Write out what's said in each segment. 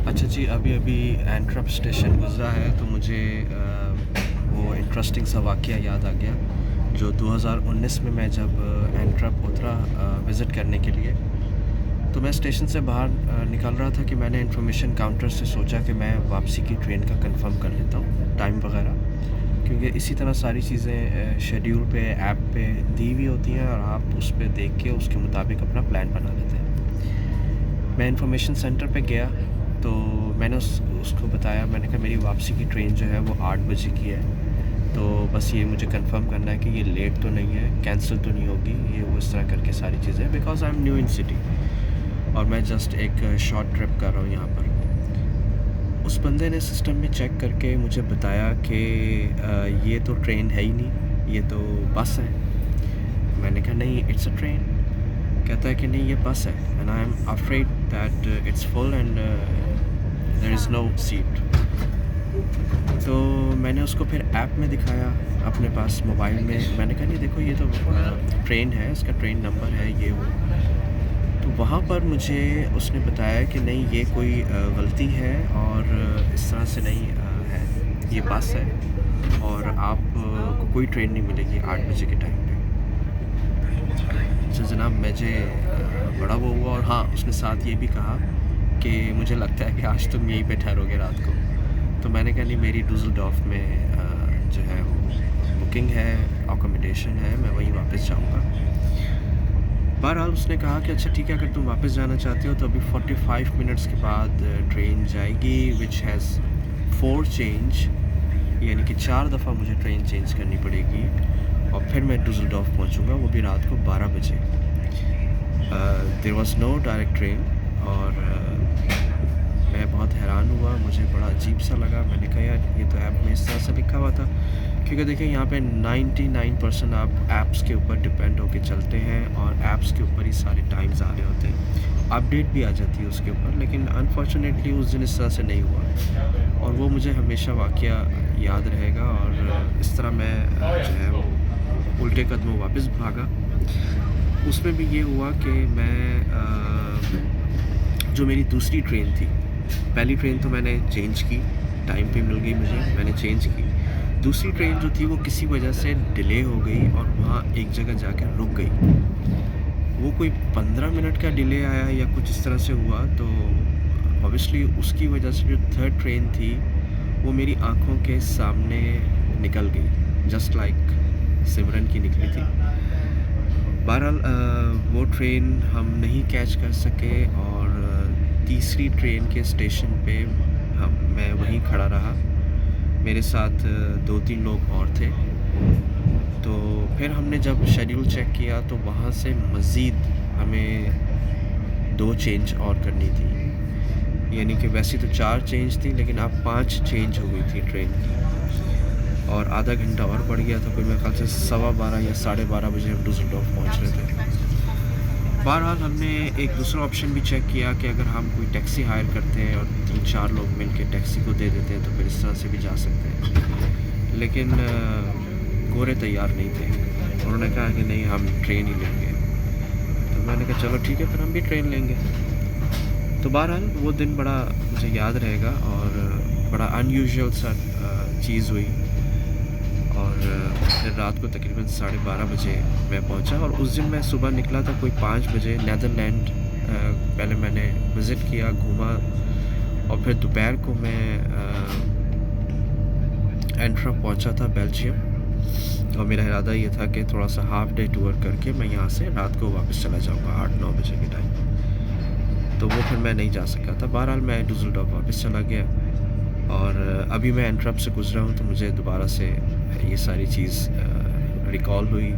अच्छा जी, अभी-अभी एंट्रप स्टेशन गुज़रा है तो मुझे वो इंटरेस्टिंग सा वाक़या याद आ गया, जो 2019 में मैं जब एंट्रप उतरा विज़िट करने के लिए, तो मैं स्टेशन से बाहर निकल रहा था कि मैंने इन्फॉर्मेशन काउंटर से सोचा कि मैं वापसी की ट्रेन का कंफ़र्म कर लेता हूँ, टाइम वग़ैरह। क्योंकि इसी तरह सारी चीज़ें शेड्यूल पे, ऐप पे दी हुई होती हैं और आप उस पे देख के उसके मुताबिक अपना प्लान बना लेते हैं। मैं इन्फॉर्मेशन सेंटर पे गया, तो मैंने उसको बताया, मैंने कहा मेरी वापसी की ट्रेन जो है वो 8 बजे की है, तो बस ये मुझे कंफर्म करना है कि ये लेट तो नहीं है, कैंसिल तो नहीं होगी, ये वो इस तरह करके सारी चीज़ें, because I am new in city और मैं जस्ट एक शॉर्ट ट्रिप कर रहा हूँ यहाँ पर। उस बंदे ने सिस्टम में चेक करके मुझे बताया कि ये तो ट्रेन है ही नहीं, ये तो बस है। मैंने कहा नहीं, इट्स अ ट्रेन। कहता है कि नहीं, ये बस है and I am afraid that it's full and there is no seat. तो मैंने उसको फिर ऐप में दिखाया अपने पास मोबाइल में। मैंने कहा नहीं देखो, ये तो ट्रेन है, इसका ट्रेन नंबर है ये वो। तो वहाँ पर मुझे उसने बताया कि नहीं, ये कोई गलती है और इस तरह से नहीं है, ये बस है और आप को कोई ट्रेन नहीं मिलेगी 8 बजे के टाइम पे। अच्छा जनाब, मुझे बड़ा वो हुआ और हाँ, उसने साथ ये भी कहा कि मुझे लगता है कि आज तुम यहीं पे ठहरोगे रात को। तो मैंने कहा नहीं, मेरी डुसलडॉर्फ में जो है वो बुकिंग है, अकोमोडेशन है, मैं वहीं वापस जाऊँगा। बहरहाल उसने कहा कि अच्छा ठीक है, अगर तुम वापस जाना चाहते हो तो अभी 45 मिनट्स के बाद ट्रेन जाएगी विच हैज़ 4 चेंज, यानी कि 4 दफ़ा मुझे ट्रेन चेंज करनी पड़ेगी और फिर मैं डुसलडॉर्फ पहुंचूंगा, वो भी रात को 12 बजे। There was no direct train और मैं बहुत हैरान हुआ, मुझे बड़ा अजीब सा लगा। मैंने कहा यार, ये तो ऐप में इस तरह से लिखा हुआ था, क्योंकि देखिए यहाँ पे 99% आप ऐप्स के ऊपर डिपेंड होके चलते हैं और ऐप्स के ऊपर ही सारे टाइम्स आ रहे होते हैं, अपडेट भी आ जाती है उसके ऊपर। लेकिन अनफॉर्चुनेटली उस दिन इस तरह से नहीं हुआ और वो मुझे हमेशा वाक़या याद रहेगा और इस तरह मैं जो है वो उल्टे कदमों वापस भागा। उसमें भी ये हुआ कि मैं जो मेरी दूसरी ट्रेन थी, पहली ट्रेन तो मैंने चेंज की, टाइम पे मिल गई मुझे, मैंने चेंज की। दूसरी ट्रेन जो थी वो किसी वजह से डिले हो गई और वहाँ एक जगह जाकर रुक गई। वो कोई 15 मिनट का डिले आया या कुछ इस तरह से हुआ, तो ऑब्वियसली उसकी वजह से जो थर्ड ट्रेन थी वो मेरी आँखों के सामने निकल गई, जस्ट लाइक सिमरन की निकली थी। बहरहाल वो ट्रेन हम नहीं कैच कर सके और तीसरी ट्रेन के स्टेशन पे मैं वहीं खड़ा रहा। मेरे साथ 2-3 लोग और थे। तो फिर हमने जब शेड्यूल चेक किया तो वहाँ से मज़ीद हमें 2 चेंज और करनी थी, यानी कि वैसे तो 4 चेंज थी लेकिन अब 5 चेंज हो गई थी ट्रेन की और आधा घंटा और बढ़ गया था। कोई मेरे ख्याल से 12:15 या 12:30 बजे हम डुसलडॉर्फ पहुँच रहे थे। बहरहाल हमने एक दूसरा ऑप्शन भी चेक किया कि अगर हम कोई टैक्सी हायर करते हैं और 3-4 लोग मिल के टैक्सी को दे देते हैं तो फिर इस तरह से भी जा सकते हैं, लेकिन गोरे तैयार नहीं थे। उन्होंने कहा कि नहीं, हम ट्रेन ही लेंगे। तो मैंने कहा चलो ठीक है, फिर हम भी ट्रेन लेंगे। तो बहरहाल वो दिन बड़ा मुझे याद रहेगा और बड़ा अनयूजुअल सा चीज़ हुई और फिर रात को तकरीबन 12:30 बजे मैं पहुंचा और उस दिन मैं सुबह निकला था कोई 5 बजे नीदरलैंड। पहले मैंने विज़िट किया, घूमा और फिर दोपहर को मैं एंट्रप पहुंचा था, बेल्जियम। और मेरा इरादा ये था कि थोड़ा सा हाफ़ डे टूर करके मैं यहाँ से रात को वापस चला जाऊँगा 8-9 बजे के टाइम। तो वो फिर मैं नहीं जा सका था। बहरहाल मैं डुसलडॉर्फ वापस चला गया और अभी मैं एंट्रप से गुज़रा हूँ तो मुझे दोबारा से ये सारी चीज़ रिकॉल हुई।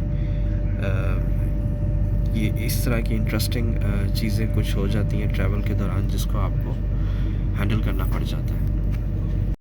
ये इस तरह की इंटरेस्टिंग चीज़ें कुछ हो जाती हैं ट्रैवल के दौरान, जिसको आपको हैंडल करना पड़ जाता है।